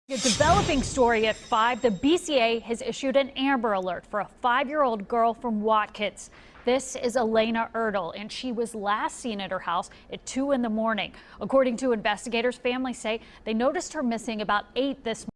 A developing story at 5, the BCA has issued an Amber Alert for a 5-year-old girl from Watkins. This is Alayna Ertl, and she was last seen at her house at 2 in the morning. According to investigators, families say they noticed her missing about 8 this morning.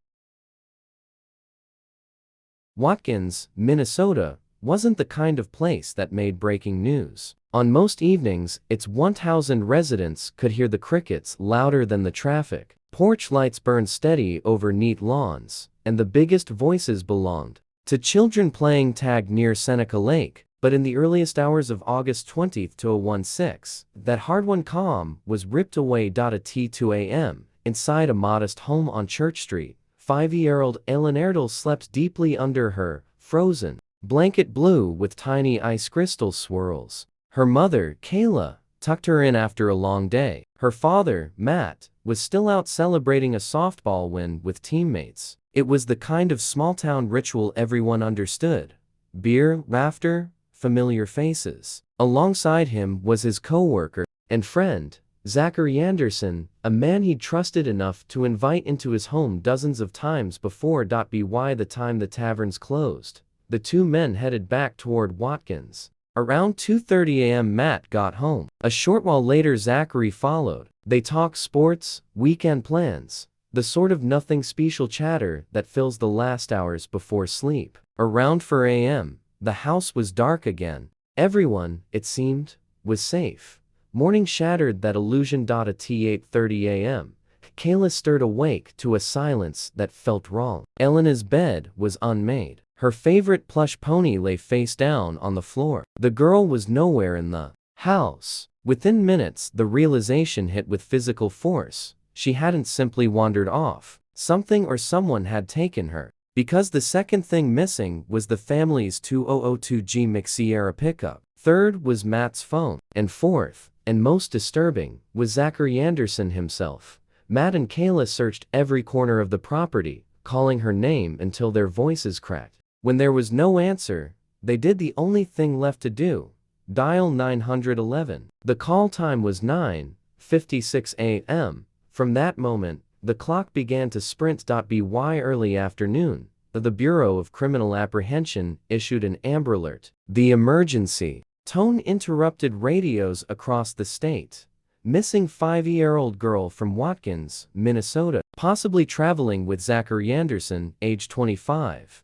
Watkins, Minnesota, wasn't the kind of place that made breaking news. On most evenings, its 1,000 residents could hear the crickets louder than the traffic. Porch lights burned steady over neat lawns, and the biggest voices belonged to children playing tag near Seneca Lake. But in the earliest hours of August 20, 2016, that hard-won calm was ripped away at 2 a.m. inside a modest home on Church Street. 5-year-old Alayna Ertl slept deeply under her frozen blanket blue with tiny ice crystal swirls. Her mother, Kayla, tucked her in after a long day. Her father, Matt, was still out celebrating a softball win with teammates. It was the kind of small-town ritual everyone understood. Beer, laughter, familiar faces. Alongside him was his co-worker and friend, Zachary Anderson, a man he'd trusted enough to invite into his home dozens of times before. By the time the taverns closed, the two men headed back toward Watkins. Around 2:30 a.m. Matt got home. A short while later Zachary followed. They talked sports, weekend plans, the sort of nothing special chatter that fills the last hours before sleep. Around 4 a.m., the house was dark again. Everyone, it seemed, was safe. Morning shattered that illusion. At 8:30 a.m., Kayla stirred awake to a silence that felt wrong. Elena's bed was unmade. Her favorite plush pony lay face down on the floor. The girl was nowhere in the house. Within minutes, the realization hit with physical force. She hadn't simply wandered off. Something or someone had taken her. Because the second thing missing was the family's 2002 Jeep Sierra pickup. Third was Matt's phone. And fourth, and most disturbing, was Zachary Anderson himself. Matt and Kayla searched every corner of the property, calling her name until their voices cracked. When there was no answer, they did the only thing left to do: dial 911. The call time was 9:56 a.m. From that moment, the clock began to sprint. By early afternoon, the Bureau of Criminal Apprehension issued an Amber Alert. The emergency tone interrupted radios across the state. Missing 5-year-old girl from Watkins, Minnesota, possibly traveling with Zachary Anderson, age 25.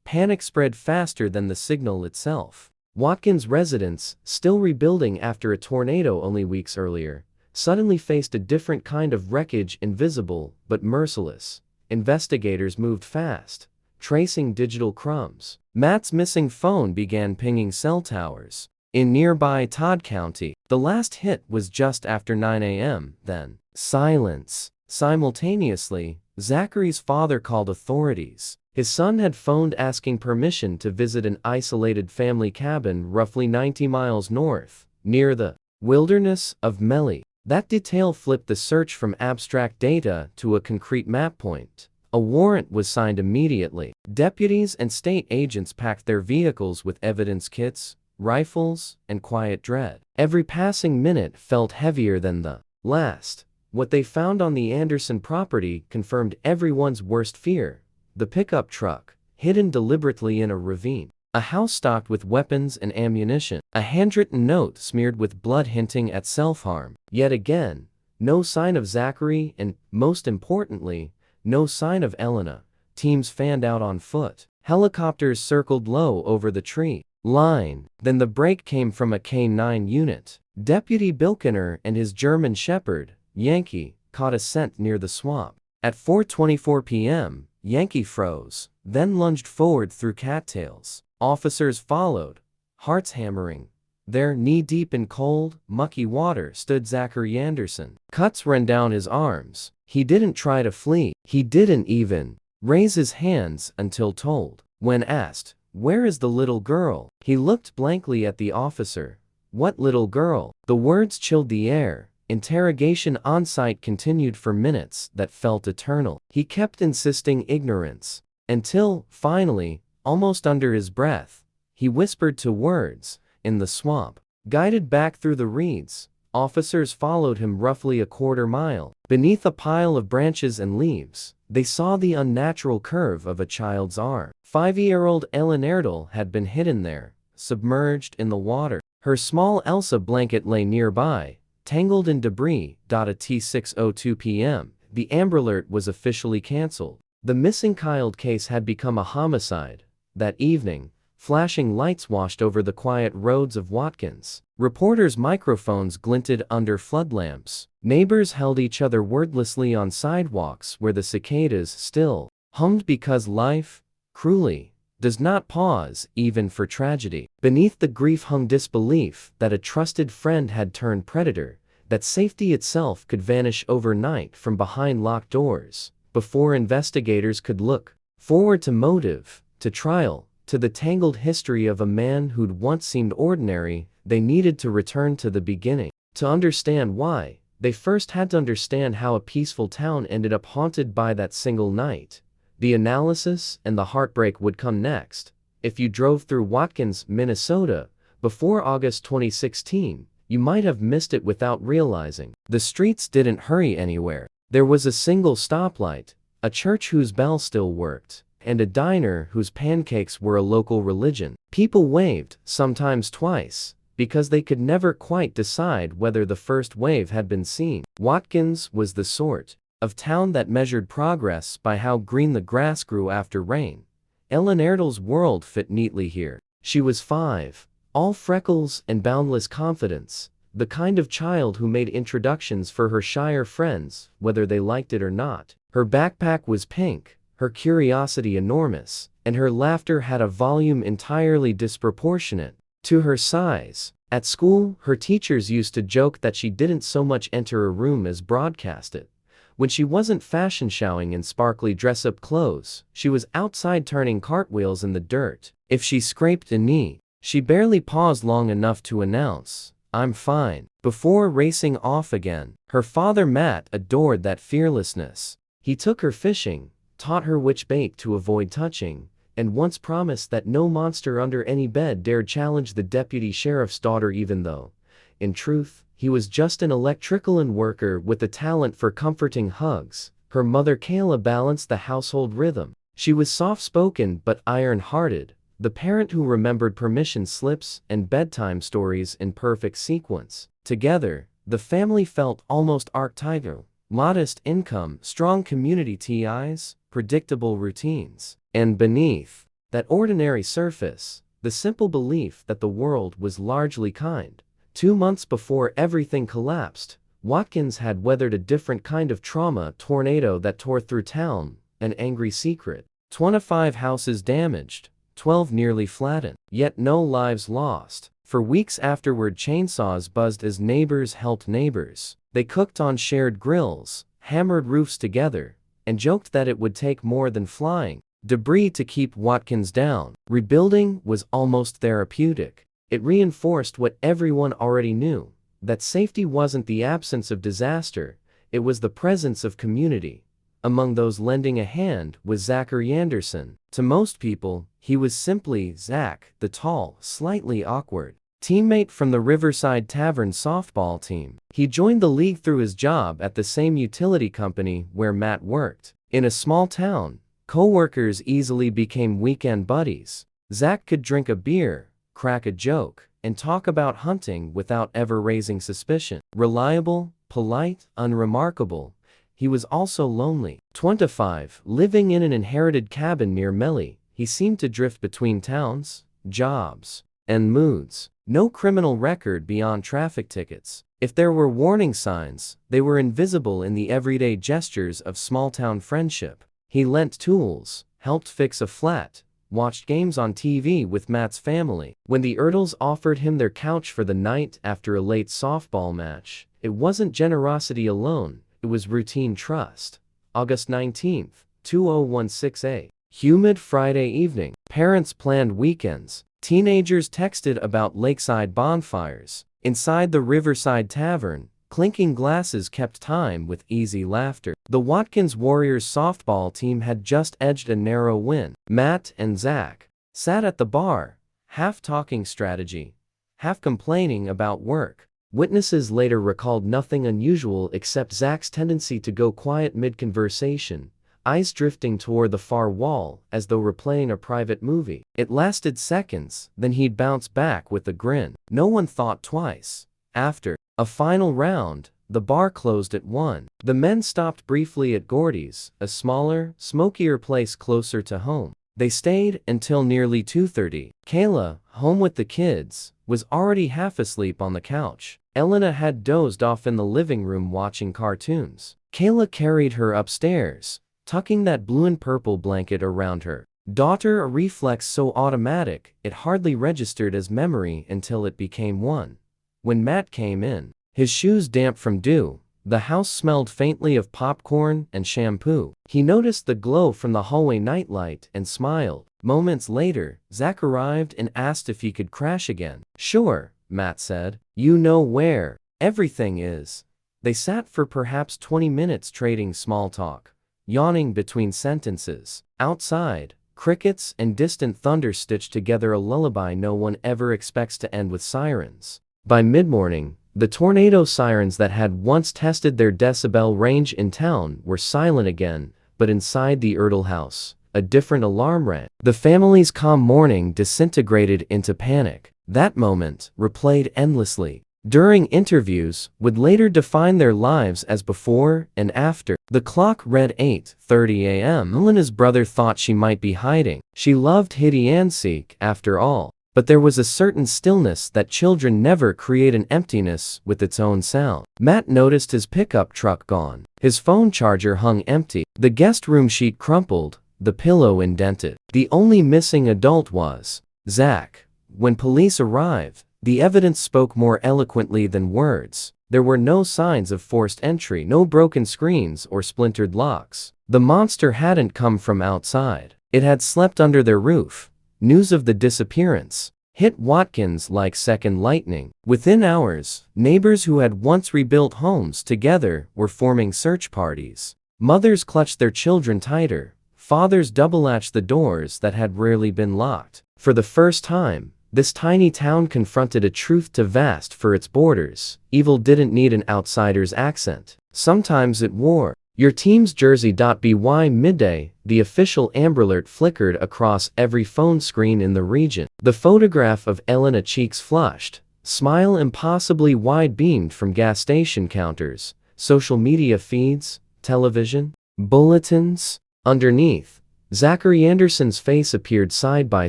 Panic spread faster than the signal itself. Watkins residents, still rebuilding after a tornado only weeks earlier, suddenly faced a different kind of wreckage, invisible but merciless. Investigators moved fast, tracing digital crumbs. Matt's missing phone began pinging cell towers in nearby Todd County. The last hit was just after 9 a.m., then silence. Simultaneously, Zachary's father called authorities. His son had phoned asking permission to visit an isolated family cabin roughly 90 miles north, near the wilderness of Melly. That detail flipped the search from abstract data to a concrete map point. A warrant was signed immediately. Deputies and state agents packed their vehicles with evidence kits, rifles, and quiet dread. Every passing minute felt heavier than the last. What they found on the Anderson property confirmed everyone's worst fear. The pickup truck, hidden deliberately in a ravine. A house stocked with weapons and ammunition. A handwritten note smeared with blood hinting at self-harm. Yet again, no sign of Zachary and, most importantly, no sign of Alayna. Teams fanned out on foot. Helicopters circled low over the tree line. Then the break came from a K-9 unit. Deputy Bilkiner and his German Shepherd, Yankee, caught a scent near the swamp. At 4:24 p.m., Yankee froze, then lunged forward through cattails. Officers followed, hearts hammering. There, knee-deep in cold, mucky water, stood Zachary Anderson. Cuts ran down his arms. He didn't try to flee. He didn't even raise his hands until told. When asked, "Where is the little girl?" he looked blankly at the officer. "What little girl?" The words chilled the air. Interrogation on site continued for minutes that felt eternal. He kept insisting ignorance. Until, finally, almost under his breath, he whispered 2 words: "In the swamp." Guided back through the reeds, officers followed him roughly a quarter mile. Beneath a pile of branches and leaves, They saw the unnatural curve of a child's arm. 5-year-old Alayna Ertl had been hidden there, submerged in the water. Her small Elsa blanket lay nearby, tangled in debris. At 6:02 p.m., the Amber Alert was officially cancelled. The missing child case had become a homicide. That evening, flashing lights washed over the quiet roads of Watkins. Reporters' microphones glinted under floodlamps. Neighbors held each other wordlessly on sidewalks where the cicadas still hummed because life, cruelly, does not pause even for tragedy. Beneath the grief hung disbelief that a trusted friend had turned predator, that safety itself could vanish overnight from behind locked doors. Before investigators could look forward to motive, to trial, to the tangled history of a man who'd once seemed ordinary, they needed to return to the beginning. To understand why, they first had to understand how a peaceful town ended up haunted by that single night. The analysis and the heartbreak would come next. If you drove through Watkins, Minnesota, before August 2016, you might have missed it without realizing. The streets didn't hurry anywhere. There was a single stoplight, a church whose bell still worked, and a diner whose pancakes were a local religion. People waved, sometimes twice, because they could never quite decide whether the first wave had been seen. Watkins was the sort of town that measured progress by how green the grass grew after rain. Alayna Ertl's world fit neatly here. She was 5, all freckles and boundless confidence, the kind of child who made introductions for her shyer friends, whether they liked it or not. Her backpack was pink, her curiosity enormous, and her laughter had a volume entirely disproportionate to her size. At school, her teachers used to joke that she didn't so much enter a room as broadcast it. When she wasn't fashion showing in sparkly dress-up clothes, she was outside turning cartwheels in the dirt. If she scraped a knee, she barely paused long enough to announce, "I'm fine," before racing off again. Her father Matt adored that fearlessness. He took her fishing, taught her which bait to avoid touching, and once promised that no monster under any bed dared challenge the deputy sheriff's daughter even though, in truth, he was just an electrical worker with a talent for comforting hugs. Her mother Kayla balanced the household rhythm. She was soft-spoken but iron-hearted, the parent who remembered permission slips and bedtime stories in perfect sequence. Together, the family felt almost archetypal. Modest income, strong community ties, predictable routines. And beneath that ordinary surface, the simple belief that the world was largely kind. 2 months before everything collapsed, Watkins had weathered a different kind of trauma tornado that tore through town, an angry secret. 25 houses damaged, 12 nearly flattened, yet no lives lost. For weeks afterward, chainsaws buzzed as neighbors helped neighbors. They cooked on shared grills, hammered roofs together, and joked that it would take more than flying debris to keep Watkins down. Rebuilding was almost therapeutic. It reinforced what everyone already knew, that safety wasn't the absence of disaster, it was the presence of community. Among those lending a hand was Zachary Anderson. To most people, he was simply Zach, the tall, slightly awkward teammate from the Riverside Tavern softball team. He joined the league through his job at the same utility company where Matt worked. In a small town, co-workers easily became weekend buddies. Zach could drink a beer, crack a joke, and talk about hunting without ever raising suspicion. Reliable, polite, unremarkable, he was also lonely. 25, living in an inherited cabin near Melly, he seemed to drift between towns, jobs, and moods. No criminal record beyond traffic tickets. If there were warning signs, they were invisible in the everyday gestures of small-town friendship. He lent tools, helped fix a flat, watched games on TV with Matt's family. When the Ertls offered him their couch for the night after a late softball match, it wasn't generosity alone, it was routine trust. August 19, 2016 a. Humid Friday evening. Parents planned weekends. Teenagers texted about lakeside bonfires. Inside the Riverside Tavern, clinking glasses kept time with easy laughter. The Watkins Warriors softball team had just edged a narrow win. Matt and Zach sat at the bar, half talking strategy, half complaining about work. Witnesses later recalled nothing unusual except Zach's tendency to go quiet mid-conversation, eyes drifting toward the far wall as though replaying a private movie. It lasted seconds, then he'd bounce back with a grin. No one thought twice. After a final round, the bar closed at 1. The men stopped briefly at Gordy's, a smaller, smokier place closer to home. They stayed until nearly 2:30. Kayla, home with the kids, was already half asleep on the couch. Alayna had dozed off in the living room watching cartoons. Kayla carried her upstairs, tucking that blue and purple blanket around her daughter, a reflex so automatic it hardly registered as memory until it became one. When Matt came in, his shoes damp from dew, the house smelled faintly of popcorn and shampoo. He noticed the glow from the hallway nightlight and smiled. Moments later, Zach arrived and asked if he could crash again. "Sure," Matt said. "You know where everything is." They sat for perhaps 20 minutes trading small talk, yawning between sentences. Outside, crickets and distant thunder stitched together a lullaby no one ever expects to end with sirens. By mid-morning, the tornado sirens that had once tested their decibel range in town were silent again, but inside the Ertl house, a different alarm rang. The family's calm morning disintegrated into panic. That moment, replayed endlessly during interviews, would later define their lives as before and after. The clock read 8:30 a.m. Alayna's brother thought she might be hiding. She loved hide and seek, after all. But there was a certain stillness that children never create, an emptiness with its own sound. Matt noticed his pickup truck gone. His phone charger hung empty. The guest room sheet crumpled, the pillow indented. The only missing adult was Zach. When police arrived, the evidence spoke more eloquently than words. There were no signs of forced entry, no broken screens or splintered locks. The monster hadn't come from outside. It had slept under their roof. News of the disappearance hit Watkins like second lightning. Within hours, neighbors who had once rebuilt homes together were forming search parties. Mothers clutched their children tighter. Fathers double-latched the doors that had rarely been locked. For the first time, this tiny town confronted a truth too vast for its borders. Evil didn't need an outsider's accent. Sometimes it wore your team's jersey. By midday, the official Amber Alert flickered across every phone screen in the region. The photograph of Alayna, cheeks flushed, smile impossibly wide, beamed from gas station counters, social media feeds, television, bulletins. Underneath, Zachary Anderson's face appeared side by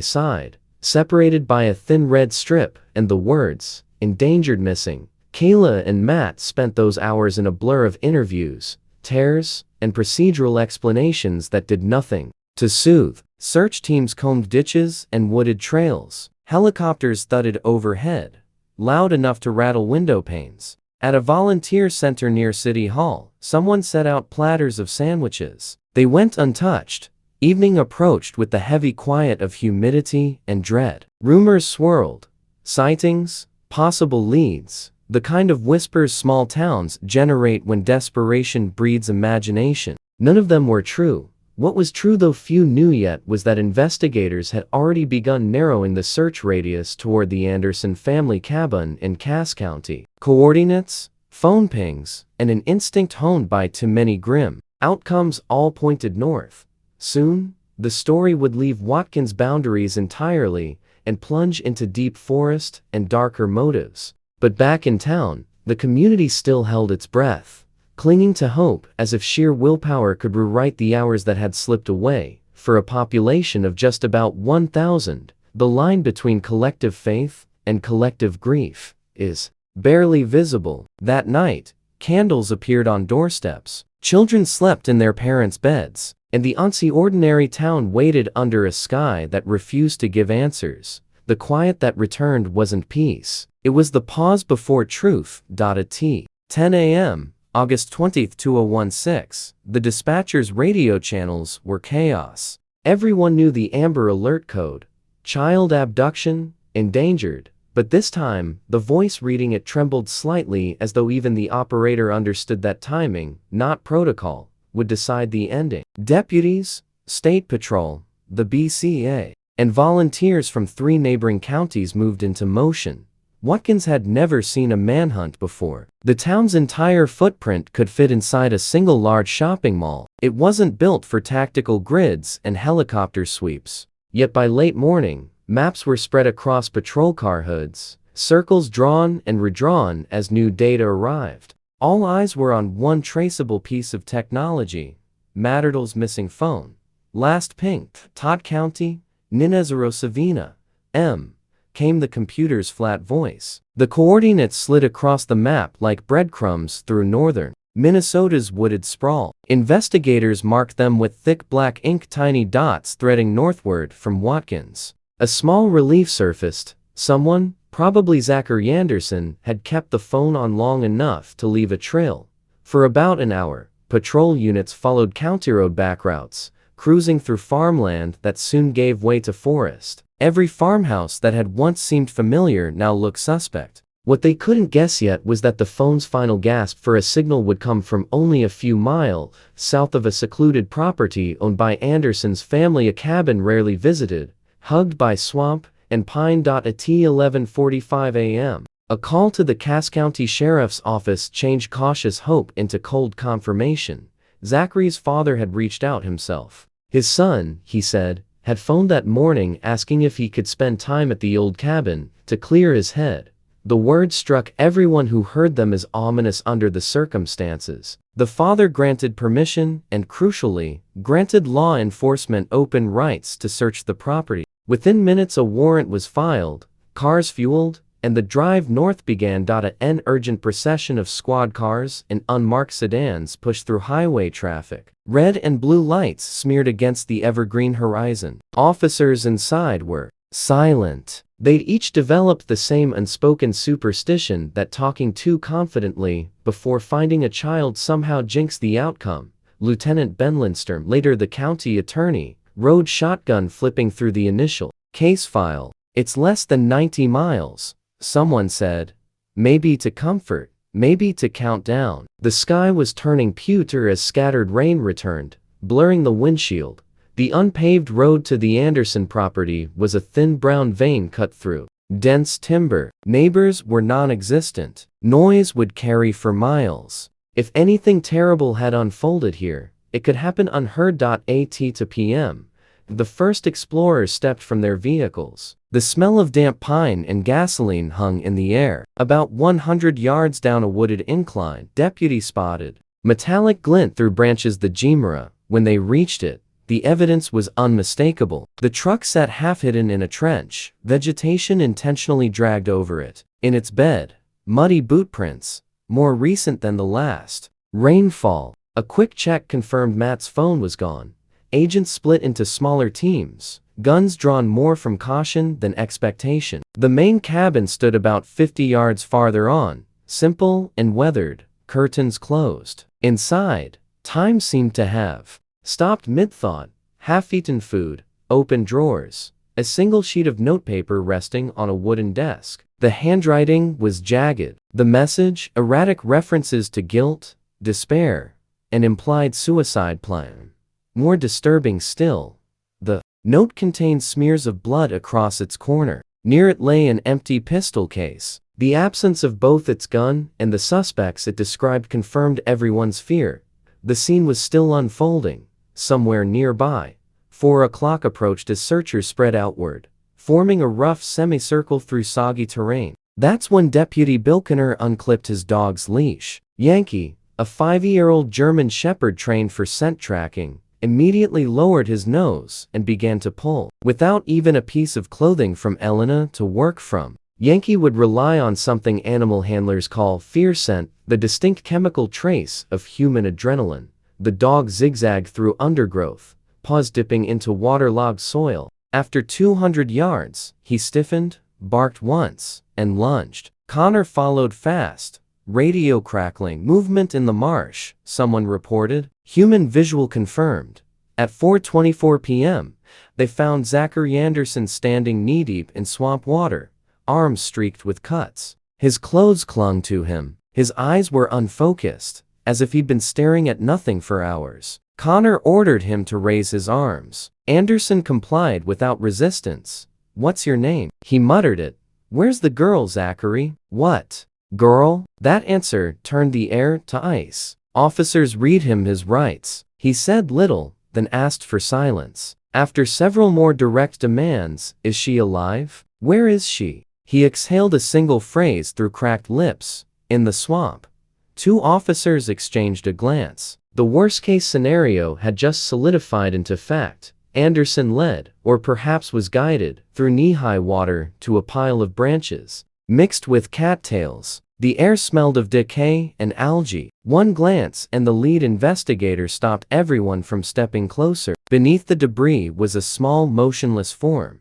side, separated by a thin red strip, and the words, "Endangered, missing." Kayla and Matt spent those hours in a blur of interviews, tears, and procedural explanations that did nothing to soothe. Search teams combed ditches and wooded trails. Helicopters thudded overhead, loud enough to rattle window panes. At a volunteer center near City Hall, someone set out platters of sandwiches. They went untouched. Evening approached with the heavy quiet of humidity and dread. Rumors swirled. Sightings, possible leads, the kind of whispers small towns generate when desperation breeds imagination. None of them were true. What was true, though few knew yet, was that investigators had already begun narrowing the search radius toward the Anderson family cabin in Cass County. Coordinates, phone pings, and an instinct honed by too many grim outcomes all pointed north. Soon, the story would leave Watkins' boundaries entirely and plunge into deep forest and darker motives. But back in town, the community still held its breath, clinging to hope as if sheer willpower could rewrite the hours that had slipped away. For a population of just about 1,000, the line between collective faith and collective grief is barely visible. That night, candles appeared on doorsteps. Children slept in their parents' beds, and the ordinary town waited under a sky that refused to give answers. The quiet that returned wasn't peace. It was the pause before truth. At 10 a.m., August 20, 2016, the dispatcher's radio channels were chaos. Everyone knew the Amber Alert code: child abduction, endangered. But this time, the voice reading it trembled slightly, as though even the operator understood that timing, not protocol, would decide the ending. Deputies, State Patrol, the BCA, and volunteers from 3 neighboring counties moved into motion. Watkins had never seen a manhunt before. The town's entire footprint could fit inside a single large shopping mall. It wasn't built for tactical grids and helicopter sweeps. Yet by late morning, maps were spread across patrol car hoods, circles drawn and redrawn as new data arrived. All eyes were on one traceable piece of technology: Matt Ertl's missing phone. Last pinged, Todd County, Ninezero-Savina, M. came the computer's flat voice. The coordinates slid across the map like breadcrumbs through northern Minnesota's wooded sprawl. Investigators marked them with thick black ink, tiny dots threading northward from Watkins. A small relief surfaced. Someone, probably Zachary Anderson, had kept the phone on long enough to leave a trail. For about an hour, patrol units followed county road back routes, cruising through farmland that soon gave way to forest. Every farmhouse that had once seemed familiar now looked suspect. What they couldn't guess yet was that the phone's final gasp for a signal would come from only a few miles south of a secluded property owned by Anderson's family, a cabin rarely visited, hugged by swamp and pine. At 11:45 a.m., a call to the Cass County Sheriff's Office changed cautious hope into cold confirmation. Zachary's father had reached out himself. His son, he said, had phoned that morning asking if he could spend time at the old cabin to clear his head. The words struck everyone who heard them as ominous under the circumstances. The father granted permission and, crucially, granted law enforcement open rights to search the property. Within minutes a warrant was filed, cars fueled, and the drive north began. An urgent procession of squad cars and unmarked sedans pushed through highway traffic. Red and blue lights smeared against the evergreen horizon. Officers inside were silent. They'd each developed the same unspoken superstition that talking too confidently before finding a child somehow jinxed the outcome. Lieutenant Ben Lindstrom, later the county attorney, rode shotgun flipping through the initial case file. It's less than 90 miles, someone said. Maybe to comfort, maybe to count down. The sky was turning pewter as scattered rain returned, blurring the windshield. The unpaved road to the Anderson property was a thin brown vein cut through dense timber. Neighbors were non-existent. Noise would carry for miles. If anything terrible had unfolded here, it could happen unheard. At 2 p.m., the first explorers stepped from their vehicles. The smell of damp pine and gasoline hung in the air. About 100 yards down a wooded incline, deputies spotted metallic glint through branches. The Jimera. When they reached it, the evidence was unmistakable. The truck sat half-hidden in a trench, vegetation intentionally dragged over it. In its bed, muddy boot prints, more recent than the last rainfall. A quick check confirmed Matt's phone was gone. Agents split into smaller teams, guns drawn more from caution than expectation. The main cabin stood about 50 yards farther on, simple and weathered, curtains closed. Inside, time seemed to have stopped mid-thought. Half-eaten food, open drawers, a single sheet of notepaper resting on a wooden desk. The handwriting was jagged. The message, erratic references to guilt, despair, and implied suicide plan. More disturbing still, the note contained smears of blood across its corner. Near it lay an empty pistol case. The absence of both its gun and the suspects it described confirmed everyone's fear. The scene was still unfolding. Somewhere nearby, 4 o'clock approached as searchers spread outward, forming a rough semicircle through soggy terrain. That's when Deputy Bilkiner unclipped his dog's leash. Yankee, a 5-year-old German Shepherd trained for scent tracking, immediately lowered his nose and began to pull. Without even a piece of clothing from Alayna to work from, Yankee would rely on something animal handlers call fear scent, the distinct chemical trace of human adrenaline. The dog zigzagged through undergrowth, paws dipping into waterlogged soil. After 200 yards, he stiffened, barked once, and lunged. Connor followed fast. Radio crackling. Movement in the marsh, someone reported. Human visual confirmed. At 4:24 p.m., they found Zachary Anderson standing knee-deep in swamp water, arms streaked with cuts. His clothes clung to him. His eyes were unfocused, as if he'd been staring at nothing for hours. Connor ordered him to raise his arms. Anderson complied without resistance. "What's your name?" He muttered it, "Where's the girl, Zachary?" "What girl?" That answer turned the air to ice. Officers read him his rights. He said little, then asked for silence. After several more direct demands, "Is she alive? Where is she?" He exhaled a single phrase through cracked lips, "In the swamp." 2 officers exchanged a glance. The worst-case scenario had just solidified into fact. Anderson led, or perhaps was guided, through knee-high water to a pile of branches, mixed with cattails. The air smelled of decay and algae. One glance and the lead investigator stopped everyone from stepping closer. Beneath the debris was a small, motionless form.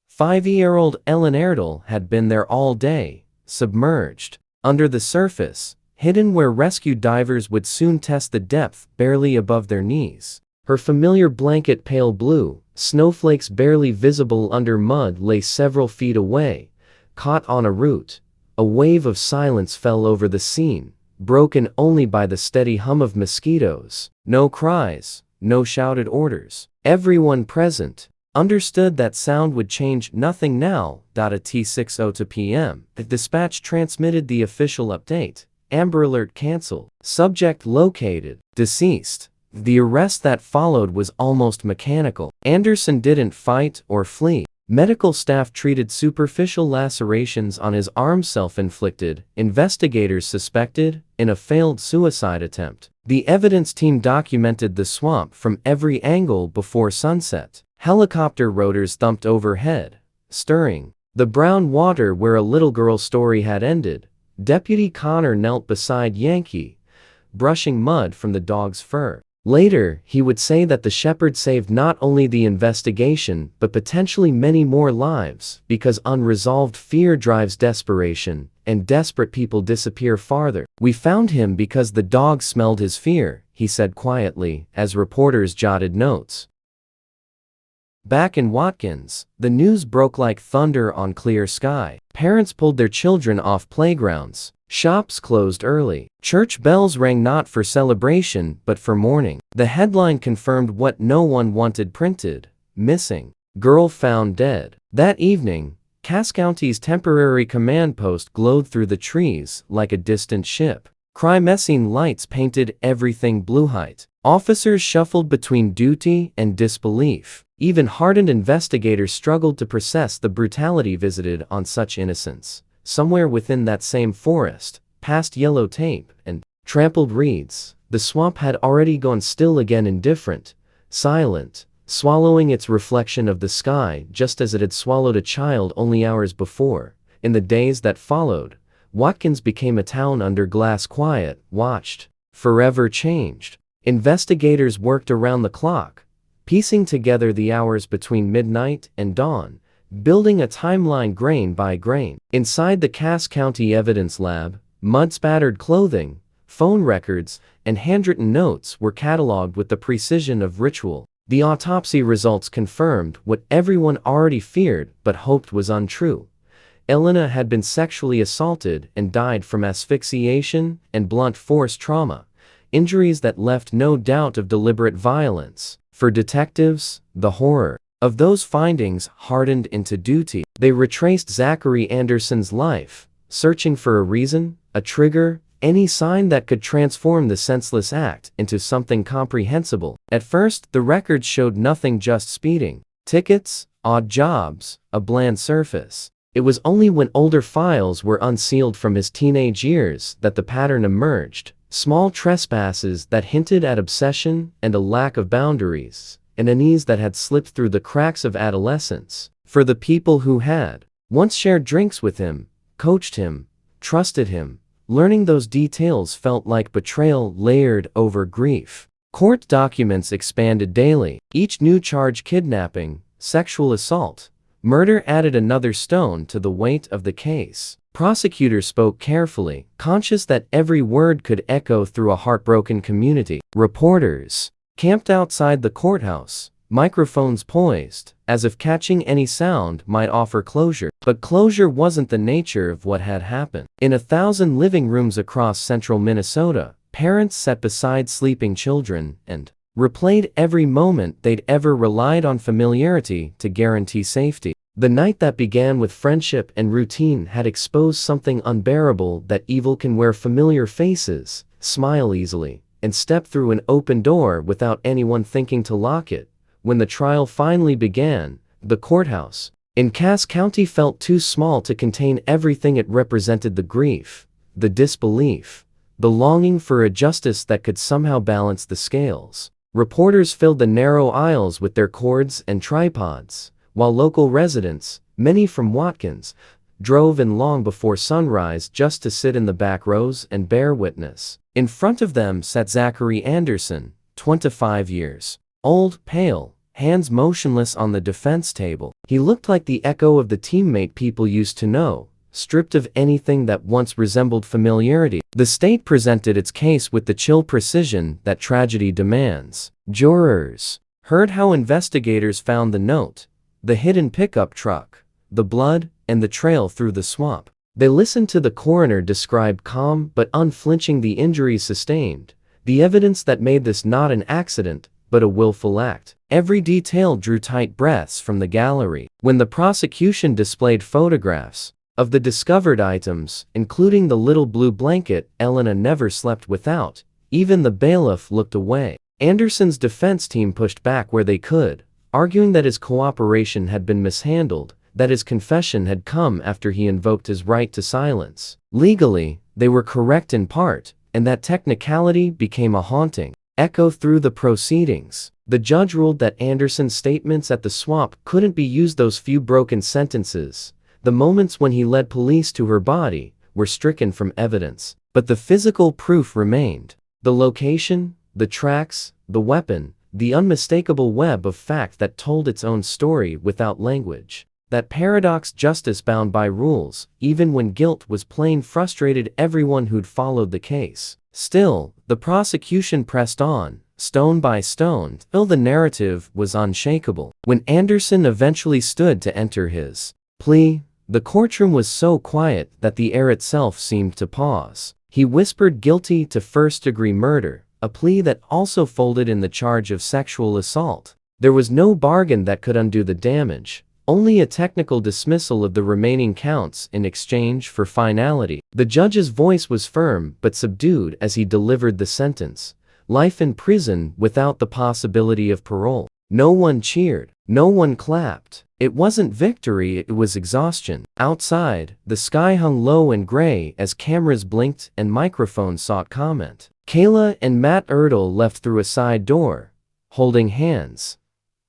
5-year-old Alayna Ertl had been there all day, submerged. Under the surface, hidden where rescue divers would soon test the depth, barely above their knees. Her familiar blanket, pale blue, snowflakes barely visible under mud, lay several feet away, caught on a root. A wave of silence fell over the scene, broken only by the steady hum of mosquitoes. No cries, no shouted orders. Everyone present understood that sound would change nothing now. At T6:02 p.m., the dispatch transmitted the official update. Amber Alert cancelled. Subject located. Deceased. The arrest that followed was almost mechanical. Anderson didn't fight or flee. Medical staff treated superficial lacerations on his arm, self-inflicted. Investigators suspected in a failed suicide attempt. The evidence team documented the swamp from every angle before sunset. Helicopter rotors thumped overhead, stirring the brown water where a little girl's story had ended. Deputy Connor knelt beside Yankee, brushing mud from the dog's fur. Later, he would say that the shepherd saved not only the investigation but potentially many more lives, because unresolved fear drives desperation, and desperate people disappear farther. "We found him because the dog smelled his fear," he said quietly, as reporters jotted notes. Back in Watkins, the news broke like thunder on clear sky. Parents pulled their children off playgrounds. Shops closed early. Church bells rang not for celebration but for mourning. The headline confirmed what no one wanted printed: "Missing girl found dead." That evening, Cass County's temporary command post glowed through the trees like a distant ship. Crime scene lights painted everything blue-white. Officers shuffled between duty and disbelief. Even hardened investigators struggled to process the brutality visited on such innocents. Somewhere within that same forest, past yellow tape and trampled reeds, the swamp had already gone still again, indifferent, silent, swallowing its reflection of the sky just as it had swallowed a child only hours before. In the days that followed, Watkins became a town under glass, quiet, watched, forever changed. Investigators worked around the clock, piecing together the hours between midnight and dawn, building a timeline grain by grain. Inside the Cass County Evidence Lab, mud-spattered clothing, phone records, and handwritten notes were cataloged with the precision of ritual. The autopsy results confirmed what everyone already feared but hoped was untrue. Alayna had been sexually assaulted and died from asphyxiation and blunt force trauma, injuries that left no doubt of deliberate violence. For detectives, the horror of those findings hardened into duty. They retraced Zachary Anderson's life, searching for a reason, a trigger, any sign that could transform the senseless act into something comprehensible. At first, the records showed nothing, just speeding tickets, odd jobs, a bland surface. It was only when older files were unsealed from his teenage years that the pattern emerged. Small trespasses that hinted at obsession and a lack of boundaries, an unease that had slipped through the cracks of adolescence. For the people who had once shared drinks with him, coached him, trusted him, learning those details felt like betrayal layered over grief. Court documents expanded daily. Each new charge, kidnapping, sexual assault, murder, added another stone to the weight of the case. Prosecutors spoke carefully, conscious that every word could echo through a heartbroken community. Reporters camped outside the courthouse, microphones poised, as if catching any sound might offer closure. But closure wasn't the nature of what had happened. In 1,000 living rooms across central Minnesota, parents sat beside sleeping children and replayed every moment they'd ever relied on familiarity to guarantee safety. The night that began with friendship and routine had exposed something unbearable: that evil can wear familiar faces, smile easily, and step through an open door without anyone thinking to lock it. When the trial finally began, the courthouse in Cass County felt too small to contain everything it represented: the grief, the disbelief, the longing for a justice that could somehow balance the scales. Reporters filled the narrow aisles with their cords and tripods, while local residents, many from Watkins, drove in long before sunrise just to sit in the back rows and bear witness. In front of them sat Zachary Anderson, 25 years old, pale, hands motionless on the defense table. He looked like the echo of the teammate people used to know, stripped of anything that once resembled familiarity. The state presented its case with the chill precision that tragedy demands. Jurors heard how investigators found the note, the hidden pickup truck, the blood, and the trail through the swamp. They listened to the coroner describe calm but unflinching the injuries sustained, the evidence that made this not an accident, but a willful act. Every detail drew tight breaths from the gallery. When the prosecution displayed photographs of the discovered items, including the little blue blanket Alayna never slept without, even the bailiff looked away. Anderson's defense team pushed back where they could, arguing that his cooperation had been mishandled, that his confession had come after he invoked his right to silence. Legally, they were correct in part, and that technicality became a haunting echo through the proceedings. The judge ruled that Anderson's statements at the swamp couldn't be used. Those few broken sentences, the moments when he led police to her body, were stricken from evidence. But the physical proof remained. The location, the tracks, the weapon, the unmistakable web of fact that told its own story without language. That paradox: justice bound by rules, even when guilt was plain, frustrated everyone who'd followed the case. Still, the prosecution pressed on, stone by stone, till the narrative was unshakable. When Anderson eventually stood to enter his plea, the courtroom was so quiet that the air itself seemed to pause. He whispered guilty to first-degree murder, a plea that also folded in the charge of sexual assault. There was no bargain that could undo the damage, only a technical dismissal of the remaining counts in exchange for finality. The judge's voice was firm but subdued as he delivered the sentence: life in prison without the possibility of parole. No one cheered. No one clapped. It wasn't victory, it was exhaustion. Outside, the sky hung low and gray as cameras blinked and microphones sought comment. Kayla and Matt Ertl left through a side door, holding hands,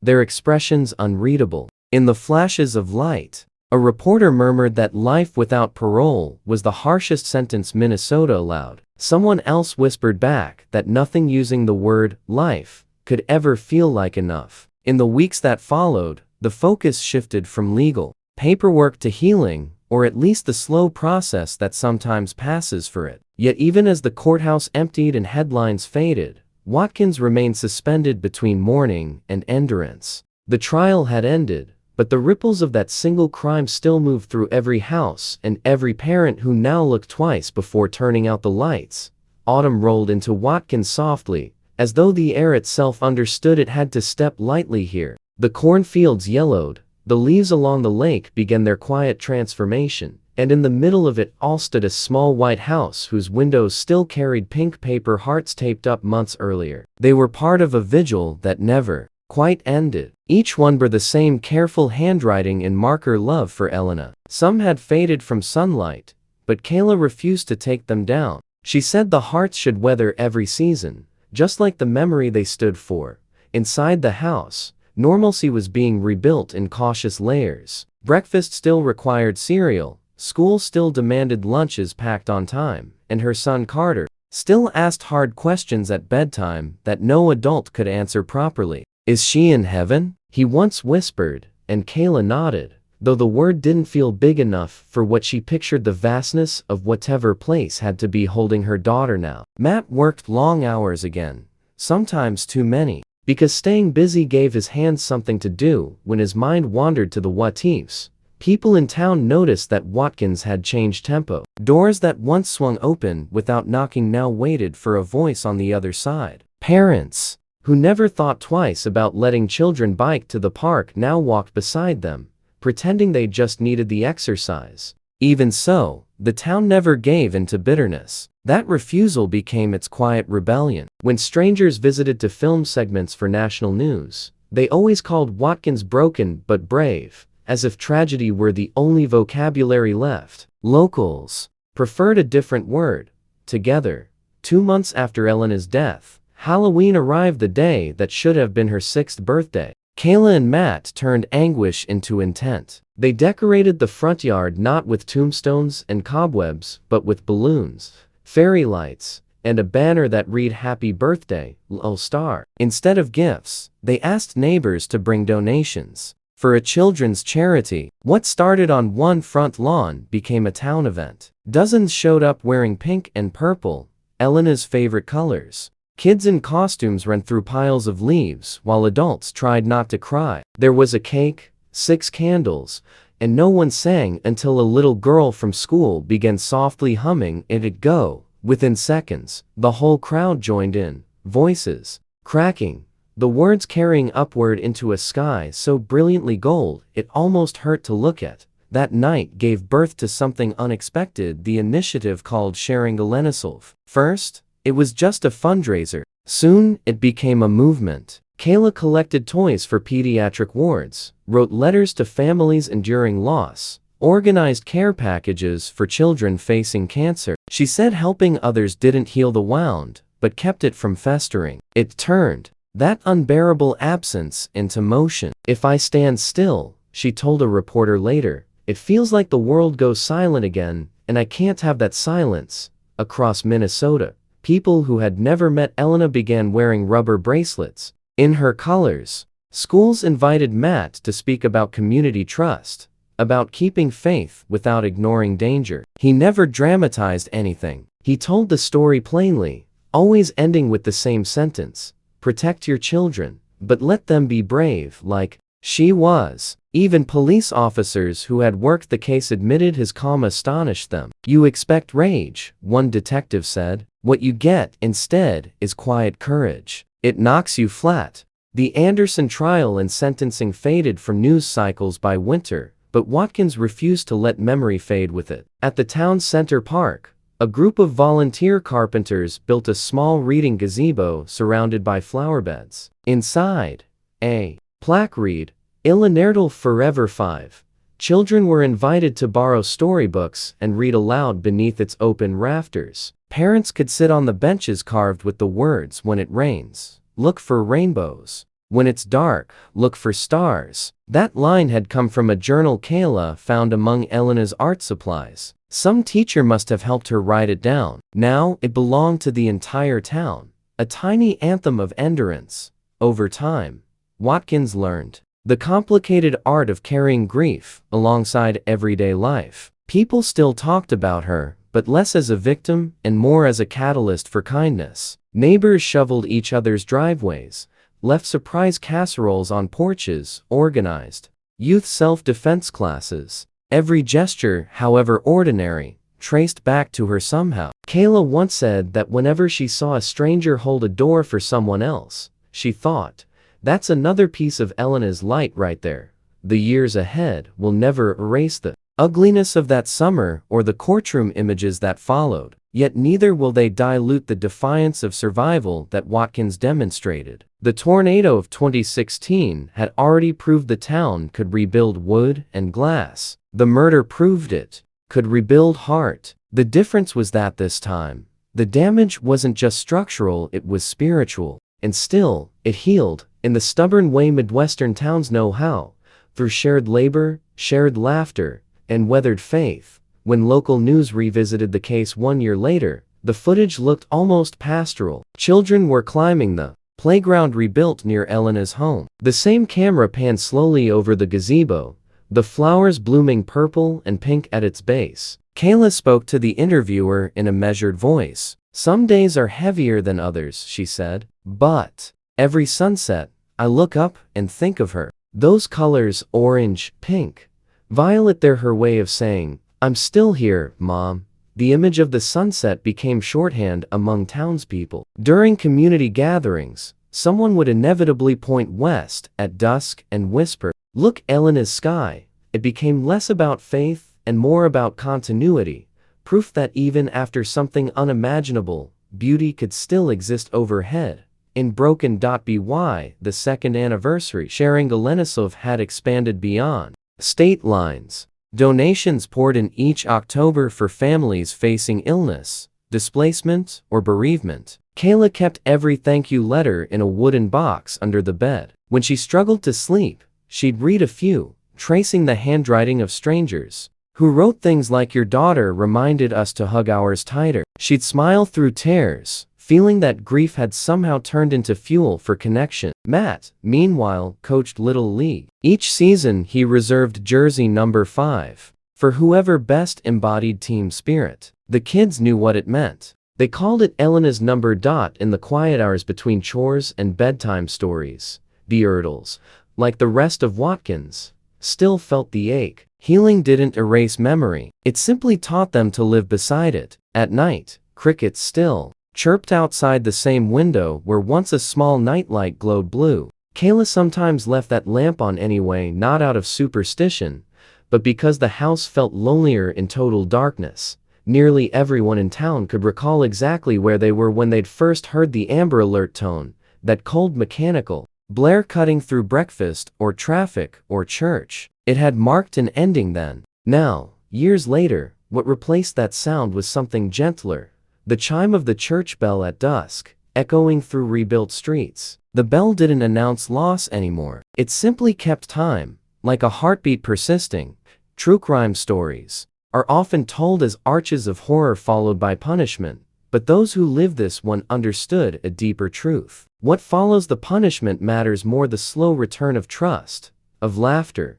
their expressions unreadable. In the flashes of light, a reporter murmured that life without parole was the harshest sentence Minnesota allowed. Someone else whispered back that nothing using the word life could ever feel like enough. In the weeks that followed, the focus shifted from legal paperwork to healing, or at least the slow process that sometimes passes for it. Yet even as the courthouse emptied and headlines faded, Watkins remained suspended between mourning and endurance. The trial had ended, but the ripples of that single crime still moved through every house and every parent who now looked twice before turning out the lights. Autumn rolled into Watkins softly, as though the air itself understood it had to step lightly here. The cornfields yellowed, the leaves along the lake began their quiet transformation, and in the middle of it all stood a small white house whose windows still carried pink paper hearts taped up months earlier. They were part of a vigil that never quite ended. Each one bore the same careful handwriting in marker: love for Alayna. Some had faded from sunlight, but Kayla refused to take them down. She said the hearts should weather every season, just like the memory they stood for. Inside the house, normalcy was being rebuilt in cautious layers. Breakfast still required cereal, school still demanded lunches packed on time, and her son Carter still asked hard questions at bedtime that no adult could answer properly. "Is she in heaven?" he once whispered, and Kayla nodded, though the word didn't feel big enough for what she pictured: the vastness of whatever place had to be holding her daughter now. Matt worked long hours again, sometimes too many, because staying busy gave his hands something to do. When his mind wandered to the what-ifs, people in town noticed that Watkins had changed tempo. Doors that once swung open without knocking now waited for a voice on the other side. Parents who never thought twice about letting children bike to the park now walked beside them, pretending they just needed the exercise. Even so, the town never gave in to bitterness. That refusal became its quiet rebellion. When strangers visited to film segments for national news, they always called Watkins broken but brave, as if tragedy were the only vocabulary left. Locals preferred a different word: together. 2 months after Alayna's death, Halloween arrived, the day that should have been her 6th birthday. Kayla and Matt turned anguish into intent. They decorated the front yard not with tombstones and cobwebs, but with balloons, fairy lights, and a banner that read "Happy Birthday, Lil Star." Instead of gifts, they asked neighbors to bring donations for a children's charity. What started on one front lawn became a town event. Dozens showed up wearing pink and purple, Alayna's favorite colors. Kids in costumes ran through piles of leaves while adults tried not to cry. There was a cake, 6 candles, and no one sang until a little girl from school began softly humming "It'd Go." Within seconds, the whole crowd joined in, voices cracking, the words carrying upward into a sky so brilliantly gold it almost hurt to look at. That night gave birth to something unexpected, the initiative called Sharing Alayna. First, it was just a fundraiser. Soon, it became a movement. Kayla collected toys for pediatric wards, wrote letters to families enduring loss, organized care packages for children facing cancer. She said helping others didn't heal the wound, but kept it from festering. It turned that unbearable absence into motion. "If I stand still," she told a reporter later, "it feels like the world goes silent again, and I can't have that silence." Across Minnesota, people who had never met Alayna began wearing rubber bracelets in her colors. Schools invited Matt to speak about community trust, about keeping faith without ignoring danger. He never dramatized anything. He told the story plainly, always ending with the same sentence: "Protect your children, but let them be brave like she was." Even police officers who had worked the case admitted his calm astonished them. "You expect rage," one detective said. "What you get instead is quiet courage. It knocks you flat." The Anderson trial and sentencing faded from news cycles by winter, but Watkins refused to let memory fade with it. At the town's center park, a group of volunteer carpenters built a small reading gazebo surrounded by flower beds. Inside, a plaque read, "Alayna Ertl Forever 5. Children were invited to borrow storybooks and read aloud beneath its open rafters. Parents could sit on the benches carved with the words, "When it rains, look for rainbows. When it's dark, look for stars." That line had come from a journal Kayla found among Alayna's art supplies. Some teacher must have helped her write it down. Now it belonged to the entire town, a tiny anthem of endurance. Over time, Watkins learned the complicated art of carrying grief alongside everyday life. People still talked about her, but less as a victim and more as a catalyst for kindness. Neighbors shoveled each other's driveways, left surprise casseroles on porches, organized youth self-defense classes. Every gesture, however ordinary, traced back to her somehow. Kayla once said that whenever she saw a stranger hold a door for someone else, she thought, "That's another piece of Alayna's light right there." The years ahead will never erase the ugliness of that summer or the courtroom images that followed, yet neither will they dilute the defiance of survival that Watkins demonstrated. The tornado of 2016 had already proved the town could rebuild wood and glass. The murder proved it could rebuild heart. The difference was that this time, the damage wasn't just structural, it was spiritual. And still, it healed, in the stubborn way Midwestern towns know how, through shared labor, shared laughter, and weathered faith. When local news revisited the case 1 year later, the footage looked almost pastoral. Children were climbing the playground rebuilt near Alayna's home. The same camera panned slowly over the gazebo, the flowers blooming purple and pink at its base. Kayla spoke to the interviewer in a measured voice. "Some days are heavier than others," she said, "but every sunset, I look up and think of her. Those colors, orange, pink, violet, they're her way of saying, 'I'm still here, Mom.'" The image of the sunset became shorthand among townspeople. During community gatherings, someone would inevitably point west at dusk and whisper, "Look, Alayna's sky." it became less about faith and more about continuity, proof that even after something unimaginable, beauty could still exist overhead. In Broken.by, the second anniversary, sharing Alayna had expanded beyond state lines. Donations poured in each October for families facing illness, displacement, or bereavement. Kayla kept every thank you letter in a wooden box under the bed. When she struggled to sleep, she'd read a few, tracing the handwriting of strangers who wrote things like, "Your daughter reminded us to hug ours tighter." She'd smile through tears, feeling that grief had somehow turned into fuel for connection. Matt, meanwhile, coached Little League. Each season he reserved jersey number 5 for whoever best embodied team spirit. The kids knew what it meant. They called it Alayna's number. In the quiet hours between chores and bedtime stories, the Ertls, like the rest of Watkins, still felt the ache. Healing didn't erase memory, it simply taught them to live beside it. At night, crickets still chirped outside the same window where once a small nightlight glowed blue. Kayla sometimes left that lamp on anyway, not out of superstition, but because the house felt lonelier in total darkness. Nearly everyone in town could recall exactly where they were when they'd first heard the Amber Alert tone, that cold mechanical blare cutting through breakfast or traffic or church. It had marked an ending then. Now, years later, what replaced that sound was something gentler. The chime of the church bell at dusk, echoing through rebuilt streets. The bell didn't announce loss anymore. It simply kept time, like a heartbeat persisting. True crime stories are often told as arches of horror followed by punishment, but those who live this one understood a deeper truth. What follows the punishment matters more: the slow return of trust, of laughter,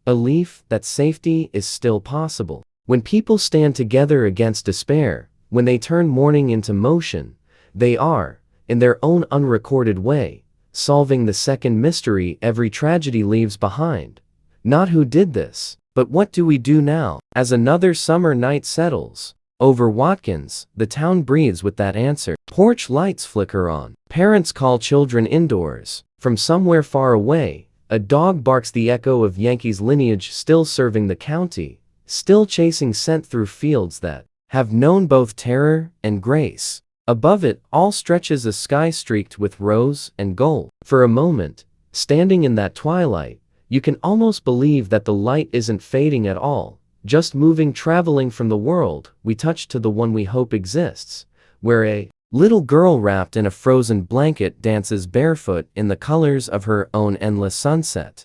a belief that safety is still possible. When people stand together against despair, when they turn mourning into motion, they are, in their own unrecorded way, solving the second mystery every tragedy leaves behind. Not who did this, but what do we do now? As another summer night settles over Watkins, the town breathes with that answer. Porch lights flicker on. Parents call children indoors. From somewhere far away, a dog barks, the echo of Yankees lineage still serving the county, still chasing scent through fields that have known both terror and grace. Above it all stretches a sky streaked with rose and gold. For a moment, standing in that twilight, you can almost believe that the light isn't fading at all, just moving, traveling from the world we touch to the one we hope exists, where a little girl wrapped in a frozen blanket dances barefoot in the colors of her own endless sunset.